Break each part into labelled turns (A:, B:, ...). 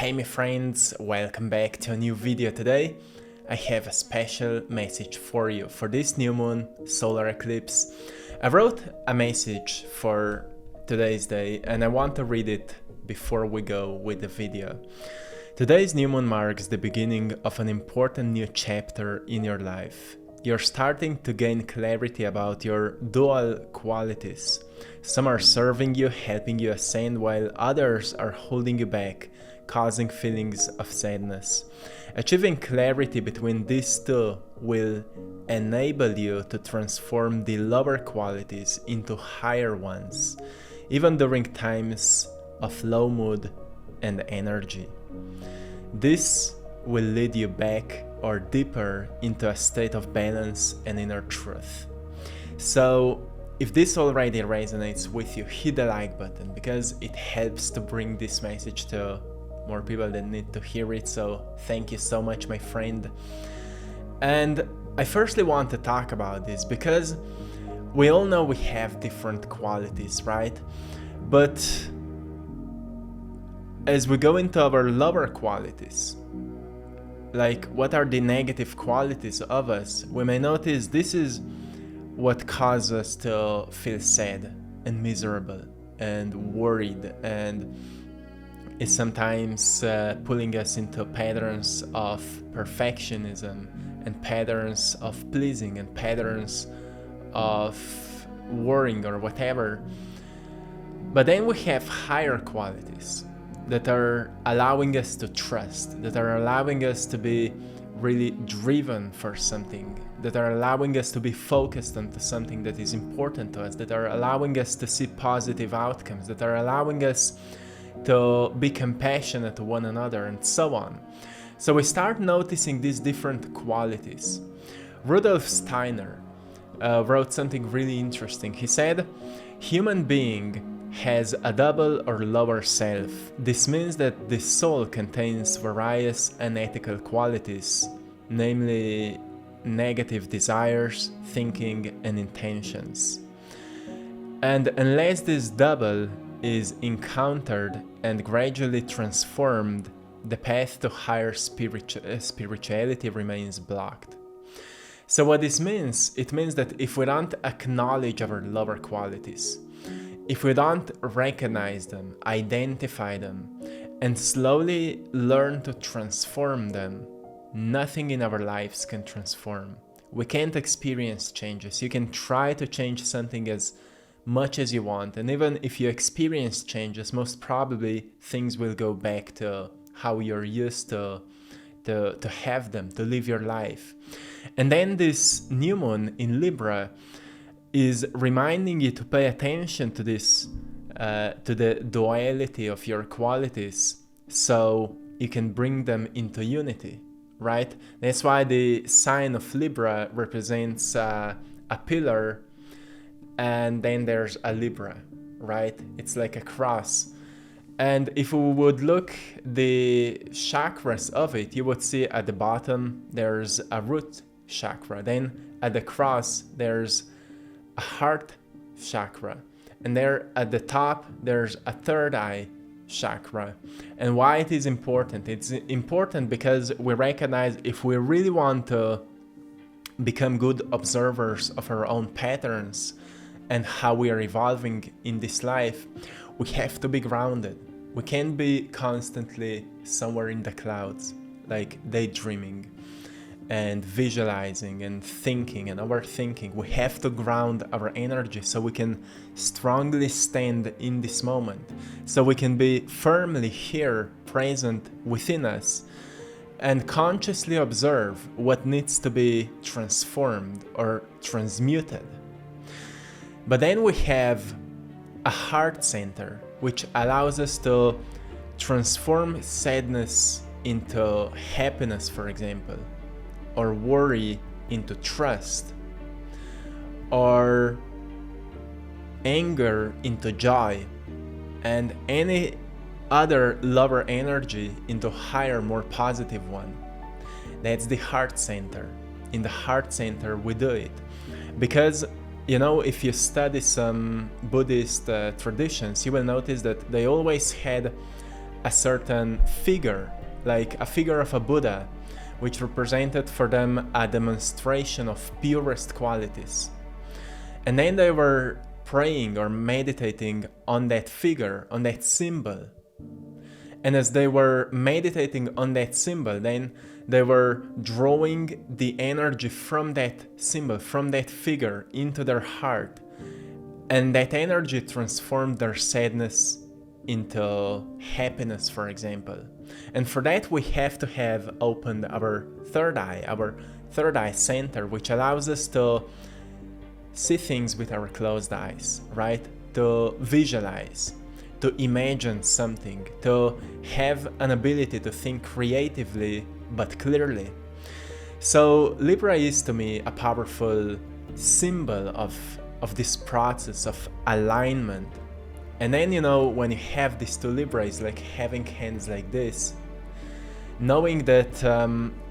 A: Hey my friends, welcome back to a new video today. I have a special message for you for this new moon solar eclipse. I wrote a message for today's day and I want to read it before we go with the video. Today's new moon marks the beginning of an important new chapter in your life. You're starting to gain clarity about your dual qualities. Some are serving you, helping you ascend, while others are holding you back, causing feelings of sadness. Achieving clarity between these two will enable you to transform the lower qualities into higher ones, even during times of low mood and energy. This will lead you back or deeper into a state of balance and inner truth. So if this already resonates with you, hit the like button because it helps to bring this message to more people that need to hear it. So thank you so much, my friend. And I firstly want to talk about this because we all know we have different qualities, right? But as we go into our lower qualities, like what are the negative qualities of us, we may notice this is what causes us to feel sad and miserable and worried, and is sometimes pulling us into patterns of perfectionism and patterns of pleasing and patterns of worrying or whatever. But then we have higher qualities that are allowing us to trust, that are allowing us to be really driven for something, that are allowing us to be focused on something that is important to us, that are allowing us to see positive outcomes, that are allowing us to be compassionate to one another, and so on. So we start noticing these different qualities. Rudolf Steiner wrote something really interesting. He said, "Human being has a double or lower self. This means that the soul contains various unethical qualities, namely negative desires, thinking, and intentions. And unless this double is encountered and gradually transformed, the path to higher spirituality remains blocked." So what this means, it means that if we don't acknowledge our lower qualities, if we don't recognize them, identify them, and slowly learn to transform them, nothing in our lives can transform. We can't experience changes. You can try to change something as much as you want, and even if you experience changes, most probably things will go back to how you're used to have them, to live your life. And then this new moon in Libra is reminding you to pay attention to this, to the duality of your qualities, so you can bring them into unity, right? That's why the sign of Libra represents a pillar, and then there's a Libra, right? It's like a cross. And if we would look the chakras of it, you would see at the bottom there's a root chakra, then at the cross there's a heart chakra, and there at the top there's a third eye chakra. And why it is important? It's important because we recognize if we really want to become good observers of our own patterns and how we are evolving in this life, we have to be grounded. We can't be constantly somewhere in the clouds, like daydreaming and visualizing and thinking and overthinking. We have to ground our energy so we can strongly stand in this moment, so we can be firmly here, present within us, and consciously observe what needs to be transformed or transmuted. But then we have a heart center, which allows us to transform sadness into happiness, for example, or worry into trust, or anger into joy, and any other lower energy into higher, more positive one. That's the heart center. In the heart center we do it because, you know, if you study some Buddhist traditions, you will notice that they always had a certain figure, like a figure of a Buddha, which represented for them a demonstration of purest qualities. And then they were praying or meditating on that figure, on that symbol. And as they were meditating on that symbol, then they were drawing the energy from that symbol, from that figure, into their heart. And that energy transformed their sadness into happiness, for example. And for that, we have to have opened our third eye center, which allows us to see things with our closed eyes, right? To visualize, to imagine something, to have an ability to think creatively but clearly. So Libra is to me a powerful symbol of this process of alignment. And then, when you have these two Libra, it's like having hands like this, knowing that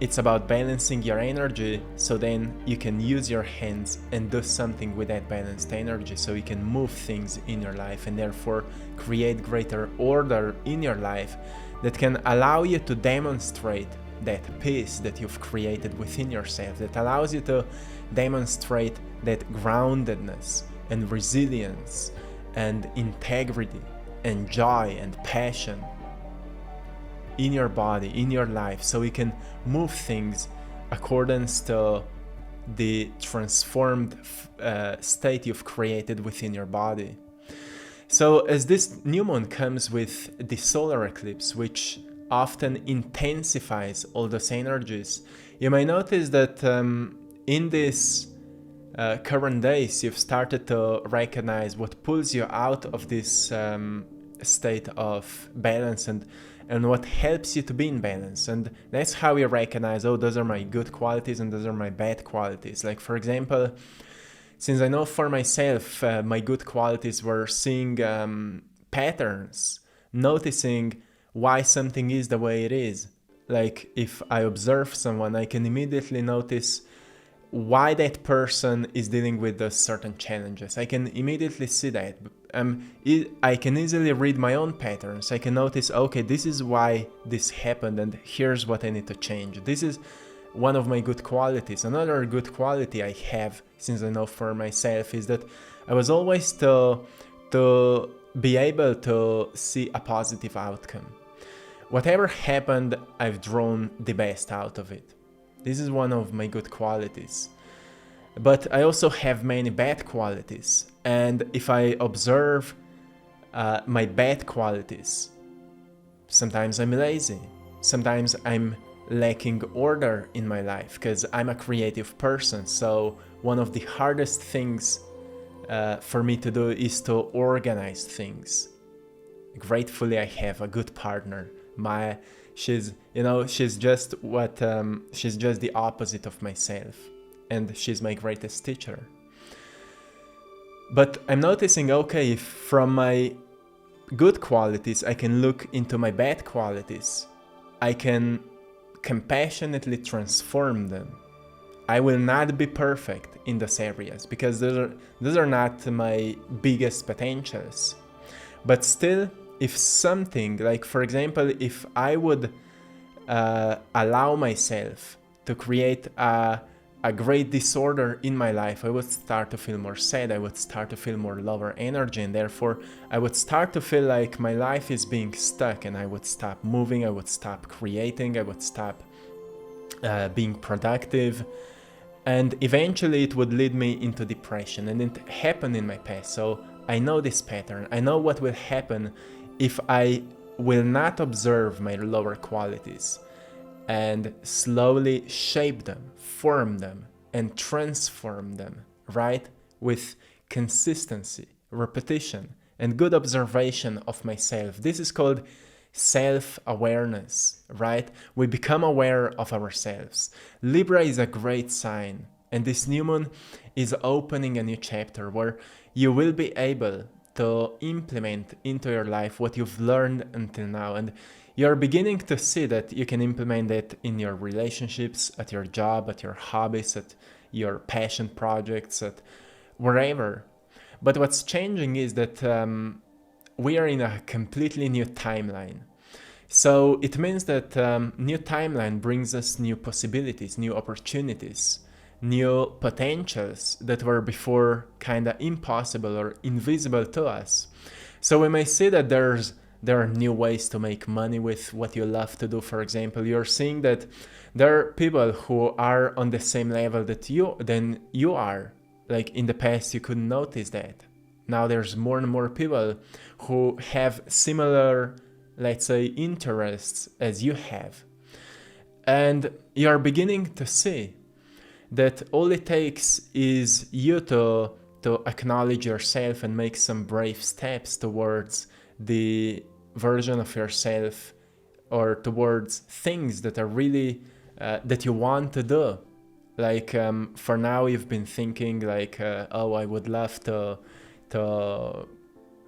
A: it's about balancing your energy, so then you can use your hands and do something with that balanced energy, so you can move things in your life and therefore create greater order in your life that can allow you to demonstrate that peace that you've created within yourself, that allows you to demonstrate that groundedness and resilience and integrity and joy and passion in your body, in your life, so you can move things accordance to the transformed state you've created within your body. So as this new moon comes with the solar eclipse, which often intensifies all those energies, you may notice that in this current days, you've started to recognize what pulls you out of this state of balance and what helps you to be in balance. And that's how you recognize, oh, those are my good qualities and those are my bad qualities. Like, for example, since I know for myself, my good qualities were seeing patterns, noticing why something is the way it is. Like, if I observe someone, I can immediately notice why that person is dealing with those certain challenges. I can immediately see that. I can easily read my own patterns. I can notice, okay, this is why this happened and here's what I need to change. This is one of my good qualities. Another good quality I have, since I know for myself, is that I was always to be able to see a positive outcome. Whatever happened, I've drawn the best out of it. This is one of my good qualities. But I also have many bad qualities. And if I observe my bad qualities, sometimes I'm lazy. Sometimes I'm lacking order in my life because I'm a creative person. So one of the hardest things for me to do is to organize things. Gratefully, I have a good partner. She's just the opposite of myself, and she's my greatest teacher. But I'm noticing, okay, if from my good qualities I can look into my bad qualities, I can compassionately transform them. I will not be perfect in those areas because those are not my biggest potentials. But still, if something, like for example, if I would allow myself to create a great disorder in my life, I would start to feel more sad, I would start to feel more lower energy, and therefore I would start to feel like my life is being stuck, and I would stop moving, I would stop creating, I would stop being productive, and eventually it would lead me into depression. And it happened in my past, so I know this pattern. I know what will happen if I will not observe my lower qualities and slowly shape them, form them, and transform them, right? With consistency, repetition, and good observation of myself. This is called self-awareness, right? We become aware of ourselves. Libra is a great sign, and this new moon is opening a new chapter where you will be able to implement into your life what you've learned until now. And you're beginning to see that you can implement it in your relationships, at your job, at your hobbies, at your passion projects, at wherever. But what's changing is that we are in a completely new timeline. So it means that new timeline brings us new possibilities, new opportunities, new potentials that were before kind of impossible or invisible to us. So we may see that there are new ways to make money with what you love to do. For example, you're seeing that there are people who are on the same level that you are. Like in the past, you couldn't notice that. Now there's more and more people who have similar, let's say, interests as you have. And you are beginning to see that all it takes is you to acknowledge yourself and make some brave steps towards the version of yourself, or towards things that are really that you want to do. Like for now you've been thinking like, oh, I would love to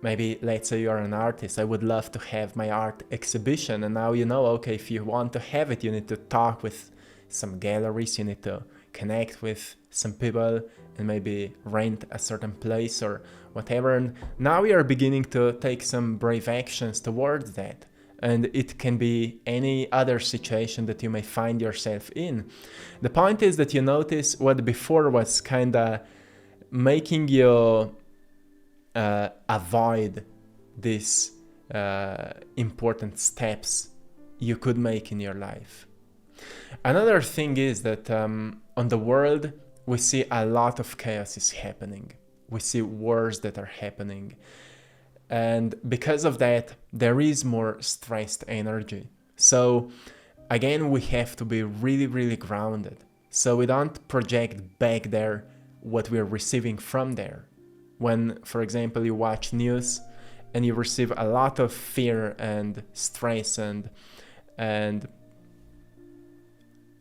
A: maybe, let's say you're an artist, I would love to have my art exhibition. And now you know, okay, if you want to have it, you need to talk with some galleries, you need to connect with some people and maybe rent a certain place or whatever. And now you are beginning to take some brave actions towards that. And it can be any other situation that you may find yourself in. The point is that you notice what before was kind of making you avoid these important steps you could make in your life. Another thing is that on the world, we see a lot of chaos is happening. We see wars that are happening. And because of that, there is more stressed energy. So again, we have to be really, really grounded. So we don't project back there what we're receiving from there. When, for example, you watch news and you receive a lot of fear and stress and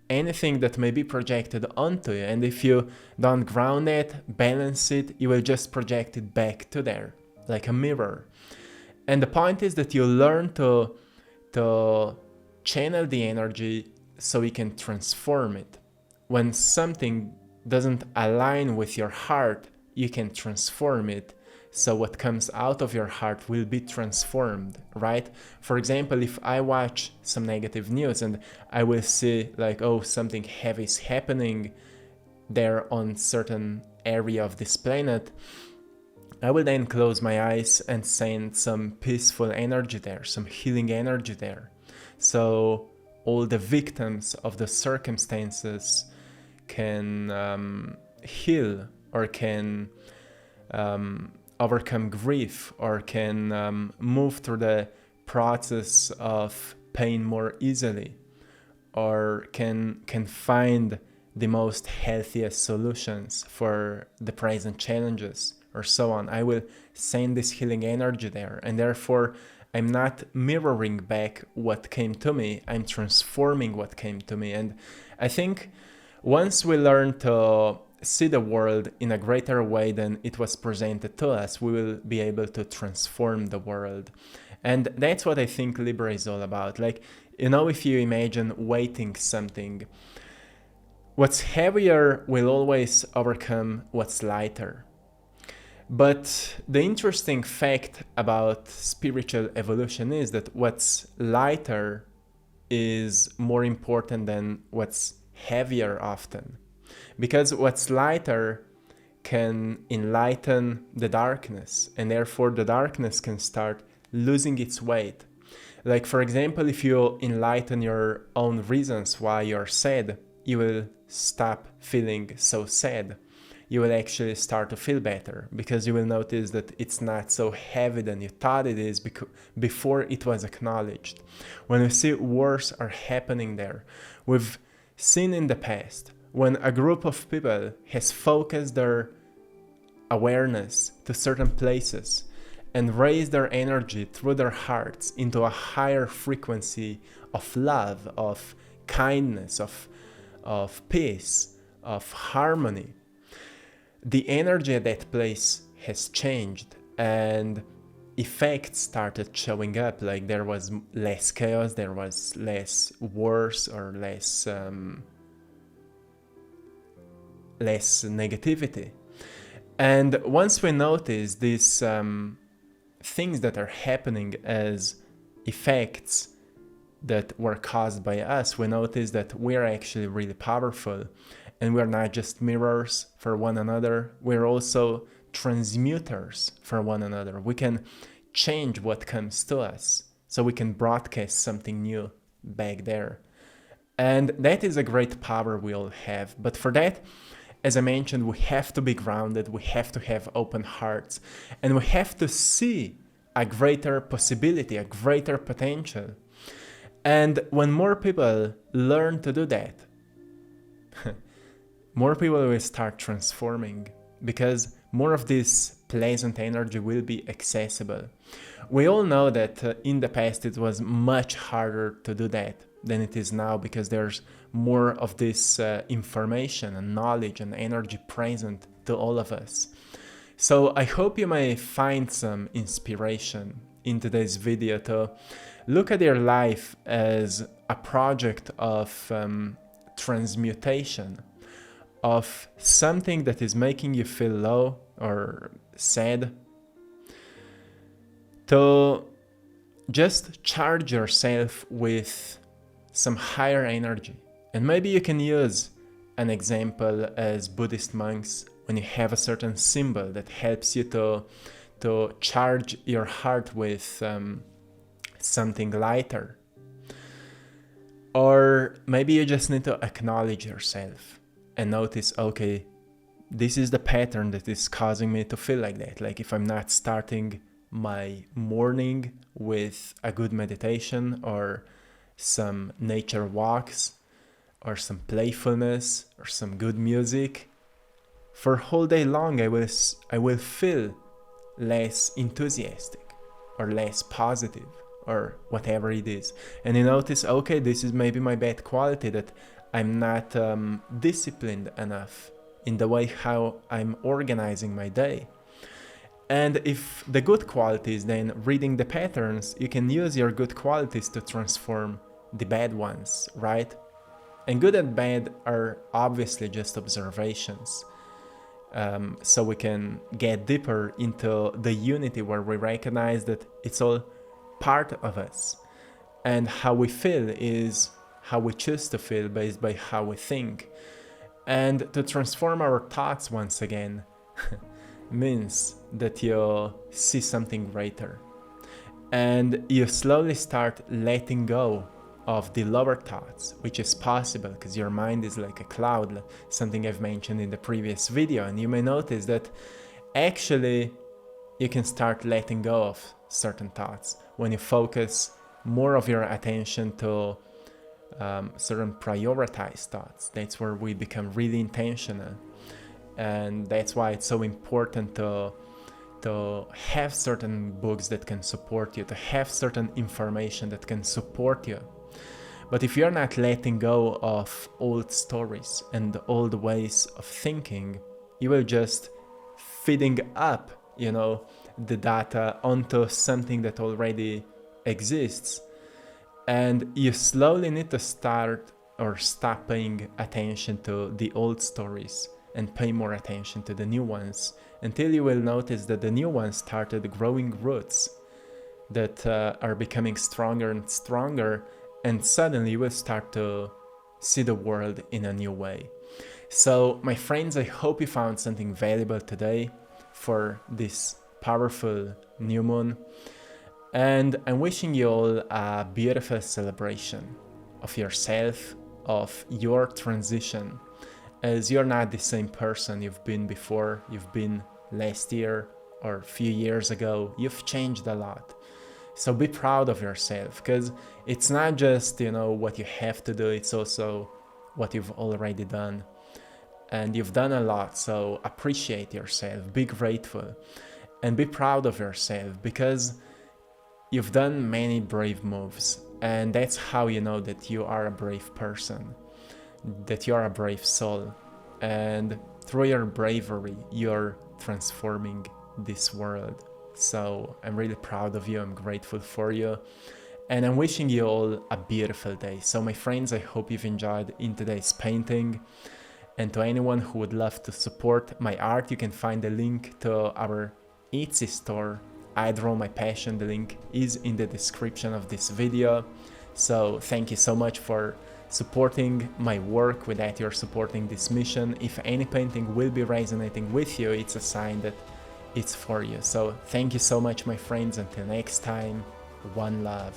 A: anything that may be projected onto you, and if you don't ground it, balance it, you will just project it back to there, like a mirror. And the point is that you learn to channel the energy so you can transform it. When something doesn't align with your heart, you can transform it. So what comes out of your heart will be transformed, right? For example, if I watch some negative news and I will see like, oh, something heavy is happening there on certain area of this planet, I will then close my eyes and send some peaceful energy there, some healing energy there. So all the victims of the circumstances can heal, or can overcome grief, or can move through the process of pain more easily, or can find the most healthiest solutions for the present challenges, or so on. I will send this healing energy there, and therefore I'm not mirroring back what came to me, I'm transforming what came to me. And I think once we learn to see the world in a greater way than it was presented to us, we will be able to transform the world. And that's what I think Libra is all about. Like, you know, if you imagine weighting something, what's heavier will always overcome what's lighter. But the interesting fact about spiritual evolution is that what's lighter is more important than what's heavier often. Because what's lighter can enlighten the darkness, and therefore the darkness can start losing its weight. Like, for example, if you enlighten your own reasons why you're sad, you will stop feeling so sad. You will actually start to feel better, because you will notice that it's not so heavy than you thought it is before it was acknowledged. When we see wars are happening there, we've seen in the past when a group of people has focused their awareness to certain places and raised their energy through their hearts into a higher frequency of love, of kindness, of peace, of harmony, the energy at that place has changed and effects started showing up. Like, there was less chaos, there was less wars, or less negativity. And once we notice these things that are happening as effects that were caused by us, we notice that we're actually really powerful, and we're not just mirrors for one another, we're also transmuters for one another. We can change what comes to us, so we can broadcast something new back there. And that is a great power we all have. But for that, as I mentioned, we have to be grounded, we have to have open hearts, and we have to see a greater possibility, a greater potential. And when more people learn to do that, more people will start transforming, because more of this pleasant energy will be accessible. We all know that in the past it was much harder to do that than it is now, because there's more of this information and knowledge and energy present to all of us. So I hope you may find some inspiration in today's video to look at your life as a project of transmutation, of something that is making you feel low or sad, to just charge yourself with some higher energy. And maybe you can use an example as Buddhist monks, when you have a certain symbol that helps you to charge your heart with something lighter. Or maybe you just need to acknowledge yourself and notice, okay, this is the pattern that is causing me to feel like that. Like if I'm not starting my morning with a good meditation or some nature walks or some playfulness or some good music, for a whole day long I will feel less enthusiastic or less positive or whatever it is. And you notice, okay, this is maybe my bad quality, that I'm not disciplined enough in the way how I'm organizing my day. And if the good quality is then reading the patterns, you can use your good qualities to transform the bad ones, right? And good and bad are obviously just observations. So we can get deeper into the unity where we recognize that it's all part of us. And how we feel is how we choose to feel based by how we think. And to transform our thoughts once again means that you see something greater. And you slowly start letting go of the lower thoughts, which is possible because your mind is like a cloud, something I've mentioned in the previous video. And you may notice that actually you can start letting go of certain thoughts when you focus more of your attention to certain prioritized thoughts. That's where we become really intentional. And that's why it's so important to have certain books that can support you, to have certain information that can support you. But if you're not letting go of old stories and old ways of thinking, you will just feeding up, the data onto something that already exists. And you slowly need to start or stop paying attention to the old stories and pay more attention to the new ones, until you will notice that the new ones started growing roots that are becoming stronger and stronger, and suddenly you will start to see the world in a new way. So my friends, I hope you found something valuable today for this powerful new moon, and I'm wishing you all a beautiful celebration of yourself, of your transition, as you're not the same person you've been before, you've been last year or a few years ago. You've changed a lot. So be proud of yourself, because it's not just, what you have to do, it's also what you've already done. And you've done a lot, so appreciate yourself, be grateful, and be proud of yourself, because you've done many brave moves. And that's how you know that you are a brave person, that you're a brave soul. And through your bravery, you're transforming this world. So I'm really proud of you, I'm grateful for you, and I'm wishing you all a beautiful day. So my friends, I hope you've enjoyed in today's painting. And to anyone who would love to support my art, you can find the link to our Etsy store, AttractPassion. The link is in the description of this video. So thank you so much for supporting my work. With that, you're supporting this mission. If any painting will be resonating with you, it's a sign that it's for you. So thank you so much, my friends. Until next time, one love.